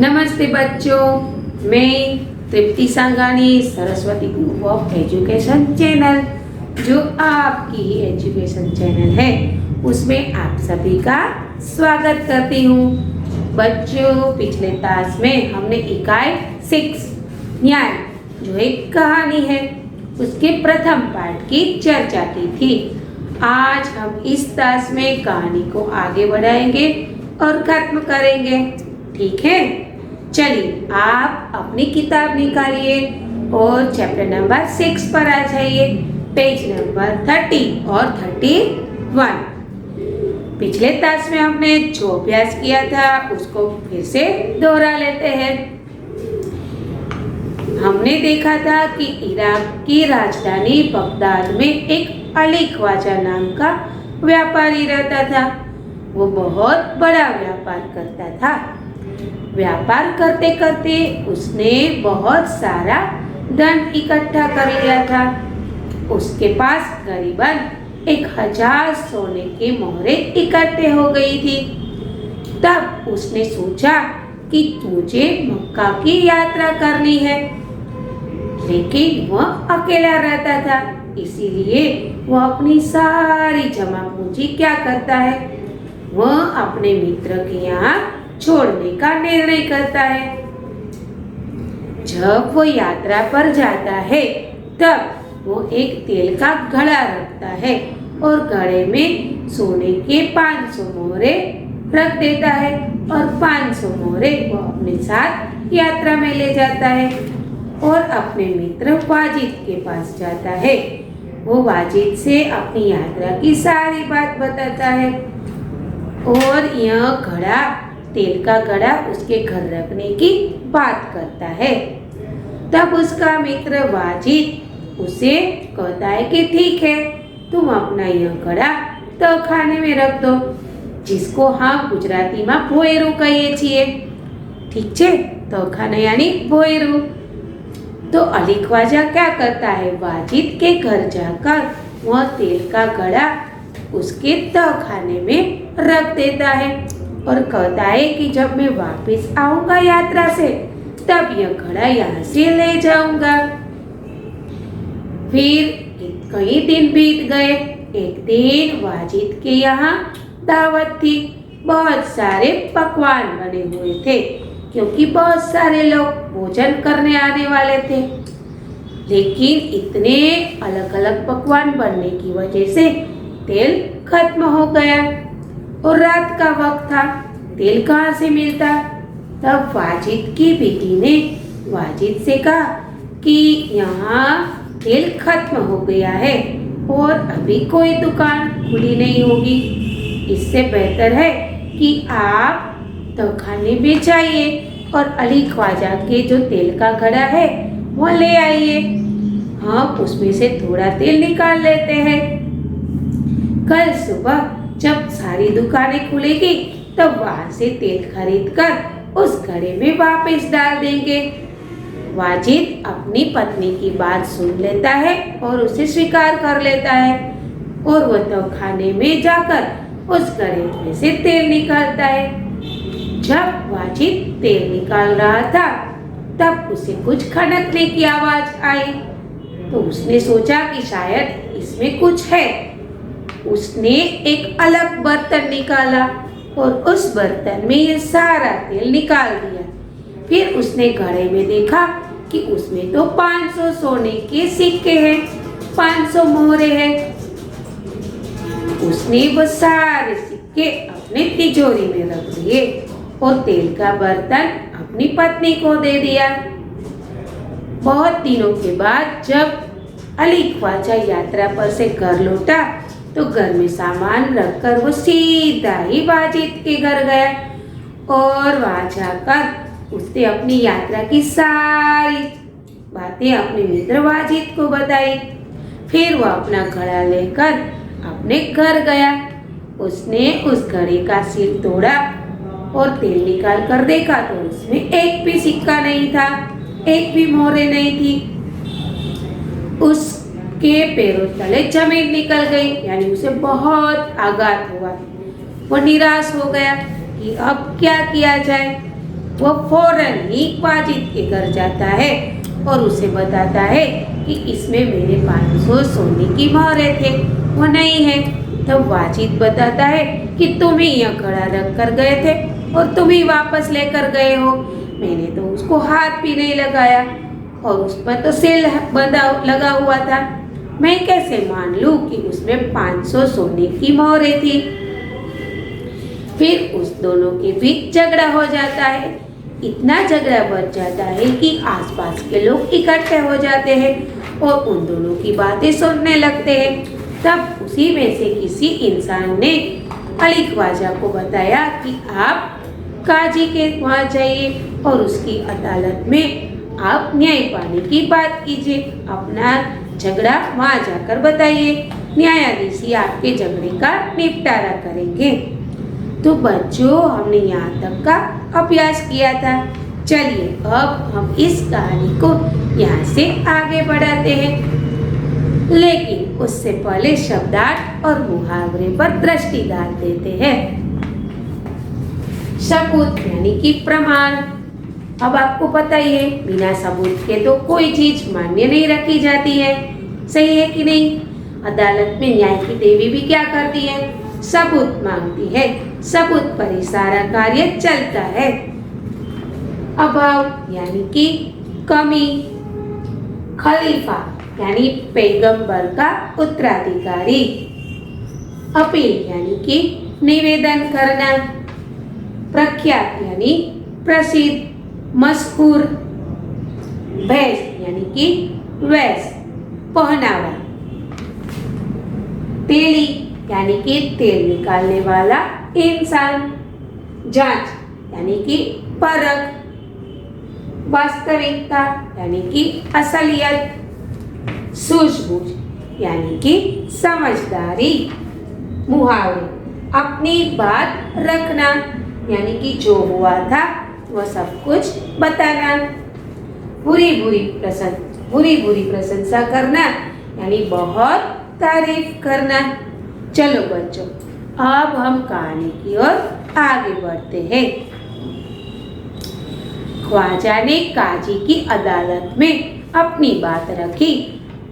नमस्ते बच्चों, मैं Tripti Sangani Saraswati group of education channel जो आपकी ही एजुकेशन चैनल है उसमें आप सभी का स्वागत करती हूँ। बच्चों, पिछले क्लास में हमने इकाई 6 न्याय जो एक कहानी है उसके प्रथम पाठ की चर्चा की थी। आज हम इस क्लास में कहानी को आगे बढ़ाएंगे और खत्म करेंगे, ठीक है। चलिए आप अपनी किताब निकालिए और चैप्टर नंबर 6 पर आ जाइए, पेज नंबर 30 और 31। पिछले क्लास में हमने जो अभ्यास किया था उसको फिर से दोहरा लेते हैं। हमने देखा था कि इराक की राजधानी बगदाद में एक अली ख्वाजा नाम का व्यापारी रहता था। वो बहुत बड़ा व्यापार करता था। व्यापार करते करते उसने बहुत सारा धन इकट्ठा कर लिया था। उसके पास करीबन 1000 सोने के मोहरे इकट्ठे हो गई थी। तब उसने सोचा कि मुझे मक्का की यात्रा करनी है, लेकिन वह अकेला रहता था, इसीलिए वह अपनी सारी जमा पूंजी क्या करता है, वह अपने मित्र के यहाँ छोड़ने का निर्णय करता है। जब वो यात्रा पर जाता है तब वो एक तेल का घड़ा रखता है और घड़े में सोने के 500 मोहरे रख देता है और 500 मोहरे वो अपने साथ यात्रा में ले जाता है और अपने मित्र वाजिद के पास जाता है। वो वाजिद से अपनी यात्रा की सारी बात बताता है और यह घड़ा, तेल का घड़ा उसके घर रखने की बात करता है। तब उसका मित्र वाजिद उसे कहता है कि ठीक है, तुम अपना यह घड़ा तो खाने में रख दो, जिसको हम गुजराती में भोयरू कहिए છીએ, ठीक છે। तो खाना यानी भोयरू। तो अली ख्वाजा क्या करता है, वाजिद के घर जाकर वह तेल का घड़ा उसके तहखाने में रख देता है और कहता है कि जब मैं वापस आऊंगा यात्रा से तब यह घड़ा यहाँ से ले जाऊंगा। फिर कई दिन बीत गए। एक दिन वाजिद के यहाँ दावत थी। बहुत सारे पकवान बने हुए थे क्योंकि बहुत सारे लोग भोजन करने आने वाले थे, लेकिन इतने अलग अलग पकवान बनने की वजह से तेल खत्म हो गया और रात का वक्त था, तेल कहाँ से मिलता। तब वाजिद की बेटी ने वाजिद से कहा कि यहाँ तेल खत्म हो गया है और अभी कोई दुकान खुली नहीं होगी, इससे बेहतर है कि आप तहखाने में जाइए और अली ख्वाजा के जो तेल का घड़ा है वो ले आइए, हम उसमें से थोड़ा तेल निकाल लेते हैं। कल सुबह जब सारी दुकानें खुलेगी तब वहां से तेल खरीद कर उस घड़े में वापस डाल देंगे। वाजिद अपनी पत्नी की बात सुन लेता है और उसे स्वीकार कर लेता है और वह तहखाने में जाकर उस घड़े में से तेल निकालता है। जब वाजिद तेल निकाल रहा था तब उसे कुछ खनकने की आवाज आई, तो उसने सोचा कि शायद इसमें कुछ है। उसने एक अलग बर्तन निकाला और उस बर्तन में ये सारा तेल निकाल दिया। फिर उसने घड़े में देखा कि उसमें तो 500 सोने के सिक्के हैं, 500 मोहरे हैं। उसने वो सारे सिक्के अपने तिजोरी में रख दिए और तेल का बर्तन अपनी पत्नी को दे दिया। बहुत दिनों के बाद जब अली ख्वाजा यात्रा पर से घर लौटा तो घर में सामान रखकर वो सीधा ही वाजिद के घर गया और वहां जाकर उसने अपनी यात्रा की सारी बातें अपने मित्र वाजिद को बताई। फिर वह अपना घड़ा लेकर अपने घर गया। उसने उस घड़े का सिर तोड़ा और तेल निकाल कर देखा तो उसमें एक भी सिक्का नहीं था, एक भी मोहरे नहीं थी। उसके पैरों तले जमीन निकल गई, यानी उसे बहुत आघात हुआ। वो निराश हो गया कि अब क्या किया जाए। वो फौरन ही वाजिद के घर जाता है और उसे बताता है कि इसमें मेरे 500 सोने की मोहरें थे, वो नहीं है। तब वाजिद बताता है कि तुम ही यह घड़ा रख कर गए थे और तुम ही वापस लेकर गए हो, मैंने तो उसको हाथ भी नहीं लगाया और उस पर तो सील बंधा लगा हुआ था, मैं कैसे मान लूं कि उसमें 500 सोने की मोहरें थी। फिर उस दोनों के बीच झगड़ा हो जाता है। इतना झगड़ा बढ़ जाता है कि आसपास के लोग इकट्ठे हो जाते हैं और उन दोनों की बातें सुनने लगते हैं। तब उसी में से किसी इंसान ने अली ख्वाजा को बताया कि आप काजी के वहाँ जाइए और उसकी अदालत में आप न्याय पाने की बात कीजिए, अपना झगड़ा वहाँ जाकर बताइए, न्यायाधीश ही आपके झगड़े का निपटारा करेंगे। तो बच्चों, हमने यहाँ तक का अभ्यास किया था। चलिए अब हम इस कहानी को यहाँ से आगे बढ़ाते हैं, लेकिन उससे पहले शब्दार्थ और मुहावरे पर दृष्टि डाल देते हैं। सबूत यानी कि प्रमाण। अब आपको पता ही है, बिना सबूत के तो कोई चीज मान्य नहीं रखी जाती है, सही है कि नहीं। अदालत में न्याय की देवी भी क्या करती है, सबूत मांगती है, सबूत पर ही सारा कार्य चलता है। अभाव यानी कि कमी। खलीफा यानी पैगंबर का उत्तराधिकारी। अपील यानी कि निवेदन करना। प्रख्यात यानी प्रसिद्ध, मशहूर। भेष यानी कि वेश, पहनावा। तेली यानी कि तेल निकालने वाला इंसान। जांच यानी कि परख। वास्तविकता यानी कि असलियत। सूझबूझ यानी कि समझदारी। मुहावरे, अपनी बात रखना यानी कि जो हुआ था वह सब कुछ बताना। बुरी बुरी प्रशंसा करना यानी बहुत तारीफ करना। चलो बच्चों, अब हम कहानी की ओर आगे बढ़ते हैं। ख्वाजा ने काजी की अदालत में अपनी बात रखी,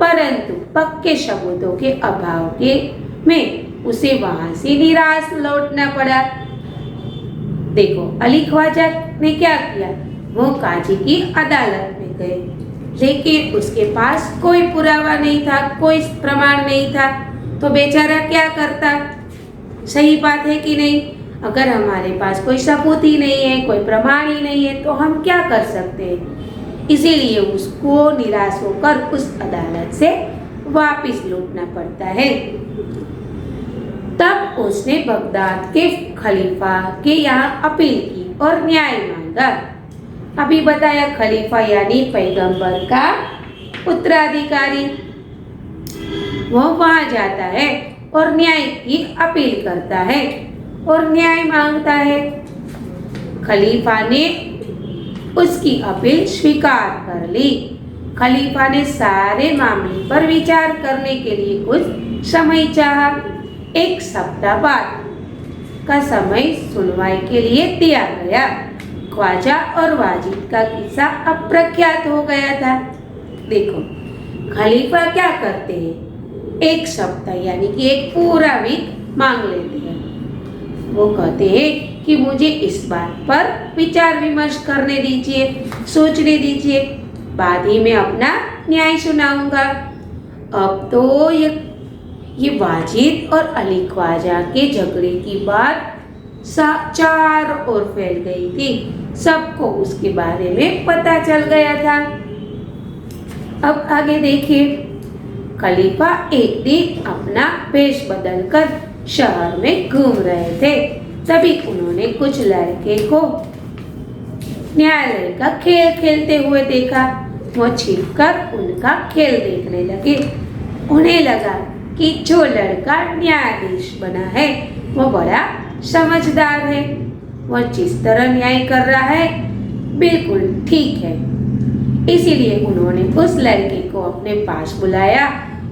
परंतु पक्के सबूतों के अभाव में उसे वहां से निराश लौटना पड़ा। देखो, अली ख्वाजा ने क्या किया, वो काजी की अदालत में गए, लेकिन उसके पास कोई पुरावा नहीं था, कोई प्रमाण नहीं था, तो बेचारा क्या करता। सही बात है कि नहीं। अगर हमारे पास कोई सबूत ही नहीं है, कोई प्रमाण ही नहीं है, तो हम क्या कर सकते हैं। इसीलिए उसको निराश होकर उस अदालत से वापस लौटना पड़ता है। तब उसने बगदाद के खलीफा के यहाँ अपील की और न्याय मांगा। अभी बताया, खलीफा यानी पैगंबर का उत्तराधिकारी। वो वहां जाता है और न्याय की अपील करता है और न्याय मांगता है। खलीफा ने उसकी अपील स्वीकार कर ली। खलीफा ने सारे मामले पर विचार करने के लिए कुछ समय चाहा। 1 सप्ताह बाद का समय सुनवाई के लिए दिया गया। ख्वाजा और वाजिद का किस्सा अब प्रख्यात हो गया था। देखो, खलीफा क्या करते हैं, 1 सप्ताह यानी कि 1 पूरा वीक मांग लेते हैं। वो कहते हैं कि मुझे इस बात पर विचार विमर्श करने दीजिए, सोचने दीजिए, बाद ही में अपना न्याय सुनाऊंगा। अब तो ये वाजिद और अली ख्वाजा के झगड़े की बात चार ओर फैल गई थी। सबको उसके बारे में पता चल गया था। अब आगे देखिए। खलीफा एक दिन अपना वेश बदलकर शहर में घूम रहे थे, तभी उन्होंने कुछ लड़के को न्यायालय का खेल खेलते हुए देखा। वो छिपकर उनका खेल देखने लगे। उन्हें लगा कि जो लड़का न्यायाधीश बना है वो बड़ा समझदार है, वो जिस तरह न्याय कर रहा है बिल्कुल ठीक है। इसीलिए उन्होंने उस लड़के को अपने पास बुलाया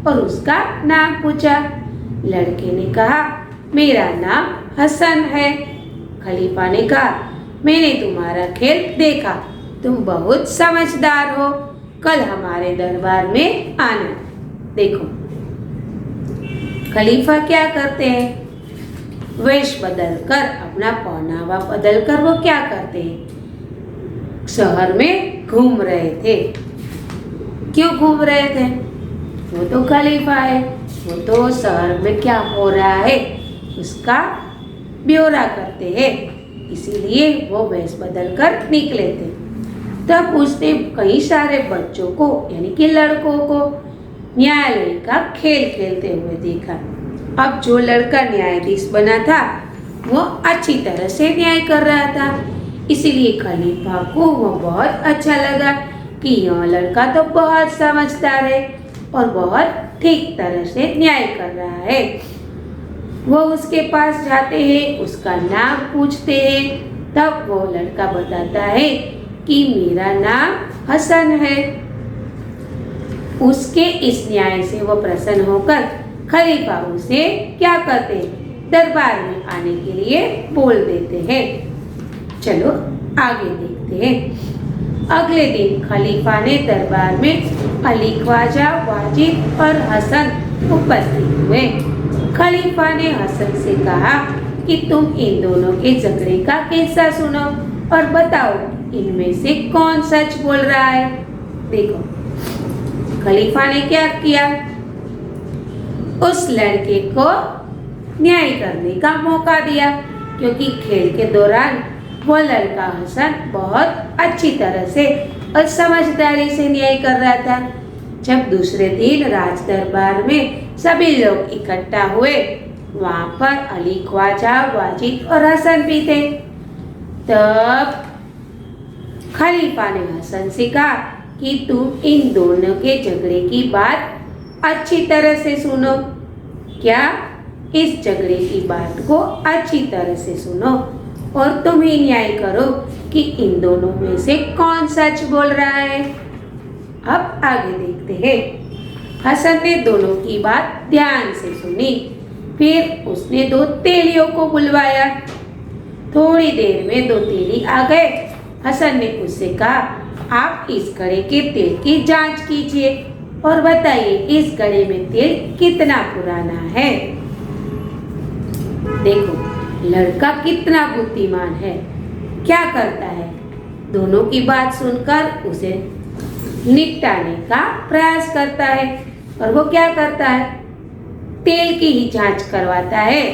और उसका नाम पूछा। लड़के ने कहा, मेरा नाम हसन है। खलीफा ने कहा, मैंने तुम्हारा खेल देखा, तुम बहुत समझदार हो, कल हमारे दरबार में आना। देखो खलीफा क्या करते हैं, वेश बदलकर, अपना पहनावा बदलकर वो क्या करते हैं, शहर में घूम रहे थे। क्यों घूम रहे थे, वो तो खलीफा है, वो तो शहर में क्या हो रहा है उसका ब्यौरा करते हैं, इसीलिए वो वेश बदलकर निकले थे। तब उसने कई सारे बच्चों को यानी कि लड़कों को न्यायालय का खेल खेलते हुए देखा। अब जो लड़का न्यायाधीश बना था वो अच्छी तरह से न्याय कर रहा था, इसीलिए खलीफा को वो बहुत अच्छा लगा कि यह लड़का तो बहुत समझदार है और बहुत ठीक तरह से न्याय कर रहा है। वो उसके पास जाते हैं, उसका नाम पूछते हैं, तब वो लड़का बताता है कि मेरा नाम हसन है। उसके इस न्याय से वो प्रसन्न होकर खलीफा उसे क्या करते हैं, दरबार में आने के लिए बोल देते हैं। चलो आगे देखते हैं। अगले दिन खलीफा ने दरबार में अली ख्वाजा, वाजिद और हसन उपस्थित हुए। खलीफा ने हसन से कहा कि तुम इन दोनों के झगड़े का किस्सा सुनो और बताओ इनमें से कौन सच बोल रहा है। देखो खलीफा ने क्या किया, उस लड़के को न्याय करने का मौका दिया, क्योंकि खेल के दौरान वो लड़का हसन बहुत अच्छी तरह से और समझदारी से न्याय कर रहा था। जब दूसरे दिन राज दरबार में सभी लोग इकट्ठा हुए, वहां पर अली ख्वाजा, वाजिद और हसन भी थे। तब खलीफा ने हसन से कहा कि तुम इन दोनों के झगड़े की बात अच्छी तरह से सुनो। क्या, इस झगड़े की बात को अच्छी तरह से सुनो और तुम ही न्याय करो कि इन दोनों में से कौन सच बोल रहा है। अब आगे देखते हैं। हसन ने दोनों की बात ध्यान से सुनी, फिर उसने दो तेलियों को बुलवाया। थोड़ी देर में दो तेली आ गए। हसन ने उससे कहा, आप इस घड़े के तेल की जांच कीजिए और बताइए इस घड़े में तेल कितना पुराना है। देखो लड़का कितना बुद्धिमान है, क्या करता है, दोनों की बात सुनकर उसे निपटाने का प्रयास करता है। और वो क्या करता है, तेल की ही जांच करवाता है।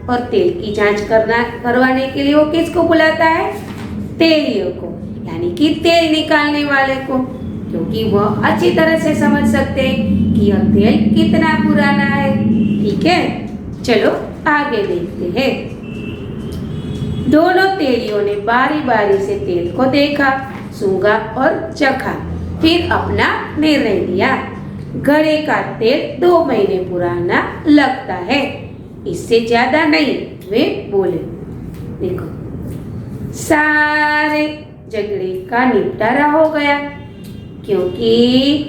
और तेल की जांच करवाने के लिए वो किसको बुलाता है, तेलियों को, यानी कि तेल निकालने वाले को, क्योंकि वह अच्छी तरह से समझ सकते हैं कि यह तेल कितना पुराना है। ठीक है, चलो आगे देखते हैं। दोनों तेलियों ने बारी बारी से तेल को देखा, सूंघा और चखा, फिर अपना निर्णय लिया। घड़े का तेल 2 महीने पुराना लगता है, इससे ज्यादा नहीं, वे बोले। देखो सारे झगड़े का निपटारा हो गया, क्योंकि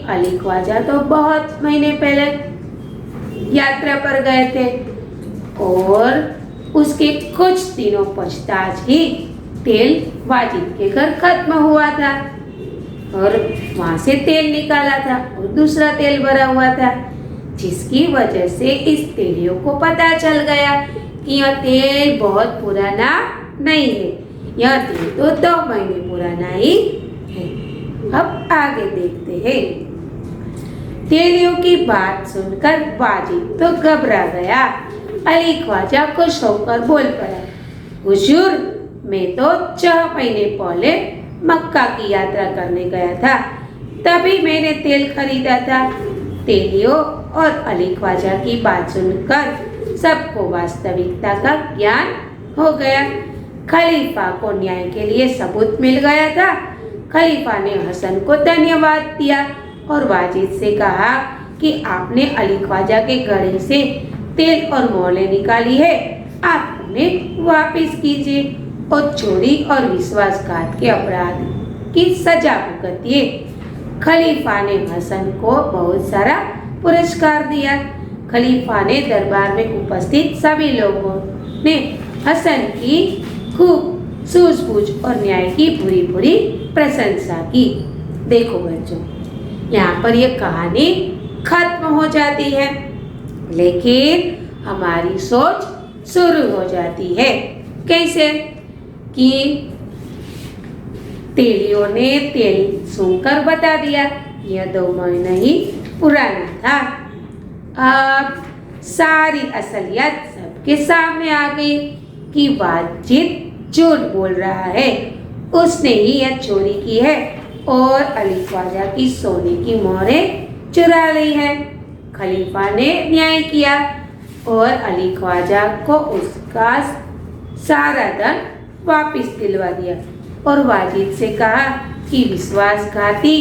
अली ख्वाजा तो बहुत महीने पहले यात्रा पर गए थे और उसके कुछ दिनों पश्चात ही तेल वाजिद के घर खत्म हुआ था और वहां से तेल निकाला था और दूसरा तेल भरा हुआ था, जिसकी वजह से इस तेलियों को पता चल गया कि यह तेल बहुत पुराना नहीं है, यह तेल तो 2 महीने पुराना ही है। अब आगे देखते हैं। तेलियों की बात सुनकर वाजिद तो घबरा गया। अली ख्वाजा खुश होकर बोल पड़ा, हुजूर, मैं तो 6 महीने पहले मक्का की यात्रा करने गया था, तभी मैंने तेल खरीदा था। तेलियों और अली ख्वाजा की बात सुनकर सबको वास्तविकता का ज्ञान हो गया। खलीफा को न्याय के लिए सबूत मिल गया था। खलीफा ने हसन को धन्यवाद दिया और वाजिद से कहा कि आपने अली ख्वाजा के घड़े से तेल और मोहलें निकाली है, आप उन्हें वापस कीजिए और चोरी और विश्वासघात के अपराध की सजा भुगतिए। खलीफा ने हसन को बहुत सारा पुरस्कार दिया। खलीफा ने दरबार में उपस्थित सभी लोगों ने हसन की खूब सूझबूझ और न्याय की पूरी पूरी प्रशंसा की। देखो बच्चों, यहाँ पर यह कहानी खत्म हो जाती है, लेकिन हमारी सोच शुरू हो जाती है। कैसे? कि तेलियों ने तेल सूंघकर बता दिया यह 2 महीना ही पुराना था। अब सारी असलियत सबके सामने आ गई कि वाजिद झूठ बोल रहा है, उसने ही यह चोरी की है और अली ख्वाजा की सोने की मोहरें चुरा ली है। खलीफा ने न्याय किया और अली ख्वाजा को उसका सारा धन वापस दिलवा दिया और वाजिद से कहा कि विश्वासघाती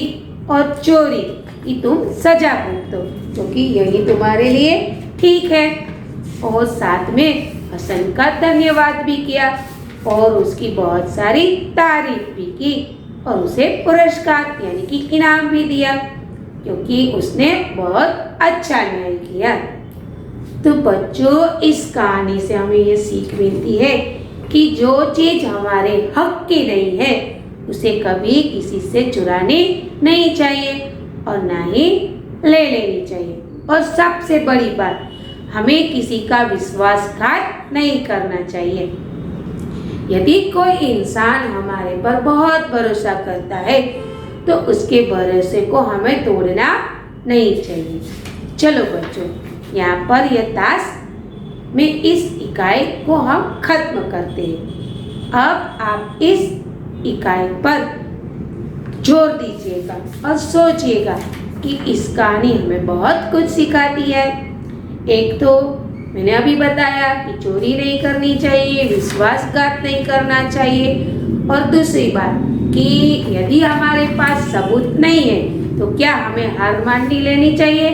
और चोरी की तुम सजा भुगतो, क्योंकि यही तुम्हारे लिए ठीक है। और साथ में हसन का धन्यवाद भी किया और उसकी बहुत सारी तारीफ भी की और उसे पुरस्कार यानी कि इनाम भी दिया, क्योंकि उसने बहुत अच्छा न्याय किया। तो बच्चों, इस कहानी से हमें ये सीख मिलती है कि जो चीज हमारे हक की नहीं है उसे कभी किसी से चुरानी नहीं चाहिए और ना ही ले लेनी चाहिए। और सबसे बड़ी बात, हमें किसी का विश्वासघात नहीं करना चाहिए। यदि कोई इंसान हमारे पर बहुत भरोसा करता है तो उसके भरोसे को हमें तोड़ना नहीं चाहिए। चलो बच्चों, यहाँ पर यह ताश में इस इकाई को हम खत्म करते हैं। अब आप इस इकाई पर जोर दीजिएगा और सोचिएगा कि इस कहानी हमें बहुत कुछ सिखाती है। एक तो मैंने अभी बताया कि चोरी नहीं करनी चाहिए, विश्वासघात नहीं करना चाहिए, और दूसरी बात कि यदि हमारे पास सबूत नहीं है तो क्या हमें हार माननी लेनी चाहिए?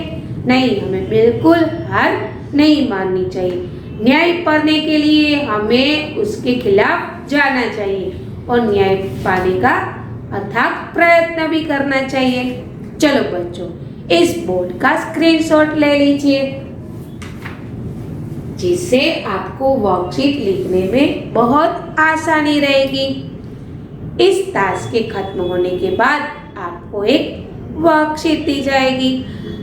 नहीं, हमें बिल्कुल हार नहीं माननी चाहिए। न्याय पाने के लिए हमें उसके खिलाफ जाना चाहिए और न्याय पाने का अथक प्रयत्न भी करना चाहिए। चलो बच्चों, इस बोर्ड का स्क्रीनशॉट ले लीजिए, जिससे आपको वर्कशीट लिखने में बहुत आसानी रहेगी। इस ताश के खत्म होने के बाद आपको एक वर्कशीट दी जाएगी।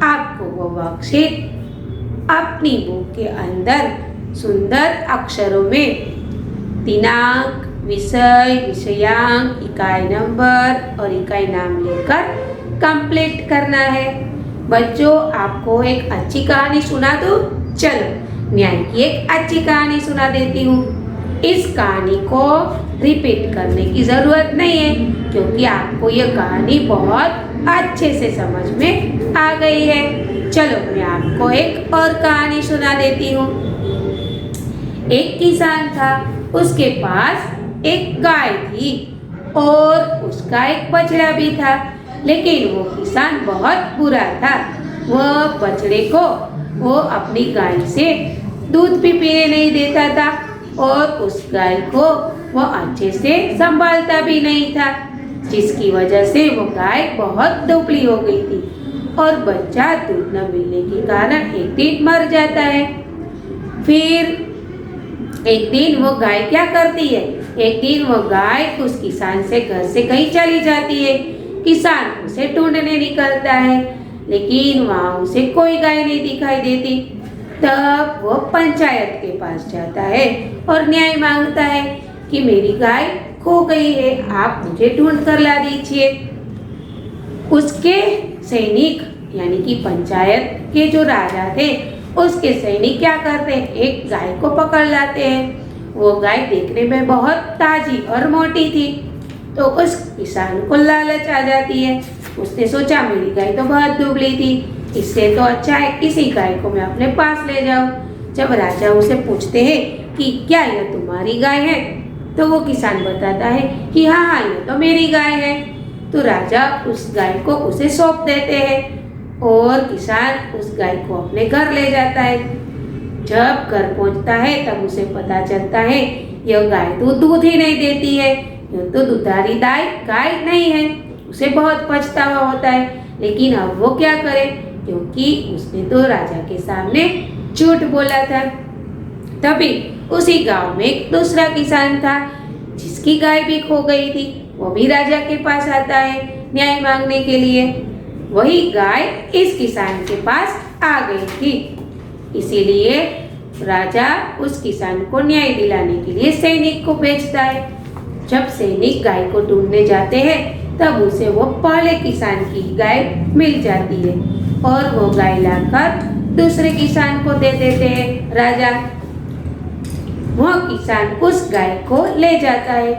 आपको वो वर्कशीट अपनी बुक के अंदर सुंदर अक्षरों में दिनांक, विषय, विषयांक, इकाई नंबर और इकाई नाम लेकर कंप्लीट करना है। बच्चों, आपको एक अच्छी कहानी सुना दूं? चलो, न्याय की एक अच्छी कहानी सुना देती हूँ। इस कहानी को रिपीट करने की ज़रूरत नहीं है, क्योंकि आपको यह कहानी बहुत अच्छे से समझ में आ गई है। चलो, मैं आपको एक और कहानी सुना देती हूँ। एक किसान था, उसके पास एक गाय थी और उसका एक बछड़ा भी था, लेकिन वो किसान बहुत बुरा था। वह बछड़े को वो अपनी गाय से दूध भी पीने नहीं देता था और उस गाय को वो अच्छे से संभालता भी नहीं था, जिसकी वजह से वो गाय बहुत दुबली हो गई थी और बच्चा दूध न मिलने के कारण एक दिन मर जाता है। फिर एक दिन वो गाय क्या करती है, एक दिन वो गाय उस किसान से घर से कहीं चली जाती है। किसान उसे ढूंढने निकलता है, लेकिन वहाँ उसे कोई गाय नहीं दिखाई देती। तब वो पंचायत के पास जाता है और न्याय मांगता है कि मेरी गाय खो गई है, आप मुझे ढूंढ कर ला दीजिए। उसके सैनिक यानी कि पंचायत के जो राजा थे, उसके सैनिक क्या करते हैं, एक गाय को पकड़ लाते हैं। वो गाय देखने में बहुत ताजी और मोटी थी, तो उस किसान को लालच आ जाती है। उसने सोचा मेरी गाय तो बहुत दुबली थी, इससे तो अच्छा है इसी गाय को मैं अपने पास ले जाऊं। जब राजा उसे पूछते हैं कि क्या यह तुम्हारी गाय है, तो वो किसान बताता है कि हाँ हाँ, ये तो मेरी गाय है। तो राजा उस गाय को उसे सौंप देते हैं और किसान उस गाय को अपने घर ले जाता है। जब घर पहुंचता है तब उसे पता चलता है यह गाय तो दूध ही नहीं देती है, यह तो दुधारी गाय नहीं है। उसे बहुत पछतावा होता है, लेकिन अब वो क्या करे, क्योंकि उसने तो राजा के सामने झूठ बोला था। तभी उसी गांव में एक दूसरा किसान था, जिस उसकी गाय भी खो गई थी। वो भी राजा के पास आता है न्याय मांगने के लिए। वही गाय इस किसान के पास आ गई थी। इसीलिए राजा उस किसान को न्याय दिलाने के लिए सैनिक को भेजता है। जब सैनिक गाय को ढूंढने जाते हैं तब उसे वो पहले किसान की गाय मिल जाती है और वो गाय लाकर दूसरे किसान को दे देते हैं राजा। वह किसान उस गाय को ले जाता है।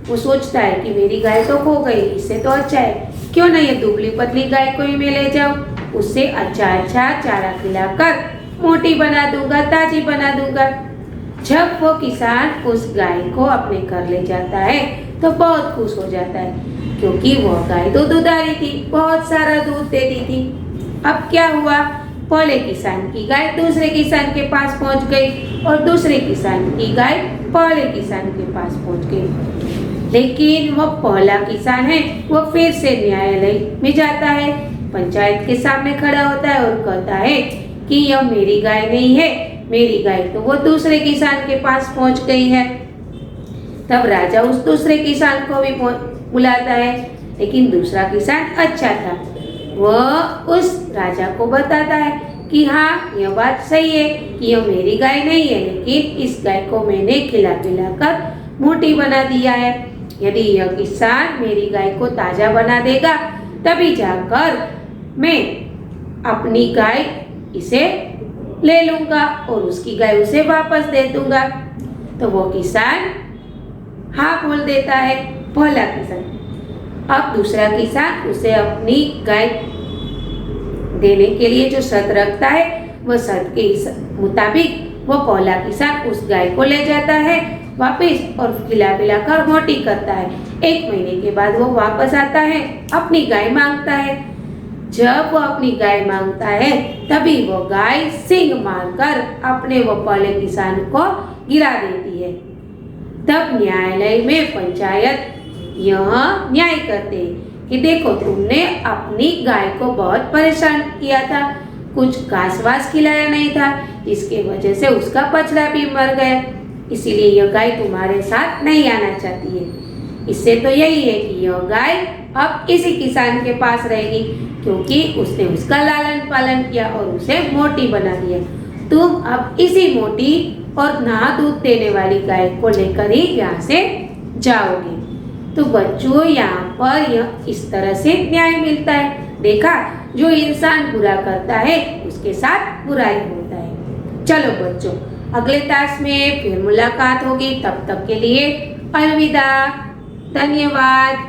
वो सोचता है कि मेरी गाय तो खो गई, इससे तो अच्छा है क्यों ना ये दुबली पतली गाय को ही मैं ले जाऊं। उससे अच्छा चारा खिलाकर मोटी बना दूंगा, ताजी बना दूंगा। जब वो किसान उस गाय को अपने घर ले जाता है तो बहुत खुश हो जाता है क्योंकि वह गाय तो दुधारी थी, बहुत सारा दूध देती थी। अब क्या हुआ, पहले किसान की गाय दूसरे किसान के पास पहुंच गई और दूसरे किसान की गाय पहले किसान के पास पहुंच गई। लेकिन वह पहला किसान है वो फिर से न्यायालय में जाता है, पंचायत के सामने खड़ा होता है और कहता है कि यह मेरी गाय नहीं है, मेरी गाय तो वो दूसरे किसान के पास पहुंच गई है। तब राजा उस दूसरे किसान को भी बुलाता है, लेकिन दूसरा किसान अच्छा था। वह उस राजा को बताता है कि हाँ, यह बात सही है कि यह मेरी गाय नहीं है, लेकिन इस गाय को मैंने खिला कर मोटी बना दिया है। यदि यह किसान मेरी गाय को ताजा बना देगा तभी जाकर मैं अपनी गाय इसे ले लूंगा और उसकी गाय उसे वापस दे दूंगा। तो वो किसान हाँ बोल देता है, पहला किसान। अब दूसरा किसान उसे अपनी गाय देने के लिए जो शर्त रखता है वह शर्त के मुताबिक वो पहला किसान उस गाय को ले जाता है वापस और खिला कर मोटी करता है। 1 महीने के बाद वो वापस आता है, अपनी गाय मांगता है। जब वो अपनी गाय मांगता है तभी वो गाय सींग मारकर अपने वो पहले किसान को गिरा देती है। तब न्यायालय में पंचायत यह न्याय करते हैं कि देखो, तुमने अपनी गाय को बहुत परेशान किया था, कुछ घास वास खिलाया नहीं था, इसके वजह से उसका बछड़ा भी मर गया, इसीलिए यह गाय तुम्हारे साथ नहीं आना चाहती है। इससे तो यही है कि यह गाय अब इसी किसान के पास रहेगी क्योंकि उसने उसका लालन पालन किया और उसे मोटी बना दिया। तुम अब इसी मोटी और नहा दूध देने वाली गाय को लेकर ही यहाँ से जाओगे। तो बच्चों, यहाँ पर यह इस तरह से न्याय मिलता है। देखा, जो इंसान बुरा करता है उसके साथ बुराई होता है। चलो बच्चों, अगले क्लास में फिर मुलाकात होगी, तब तक के लिए अलविदा, धन्यवाद।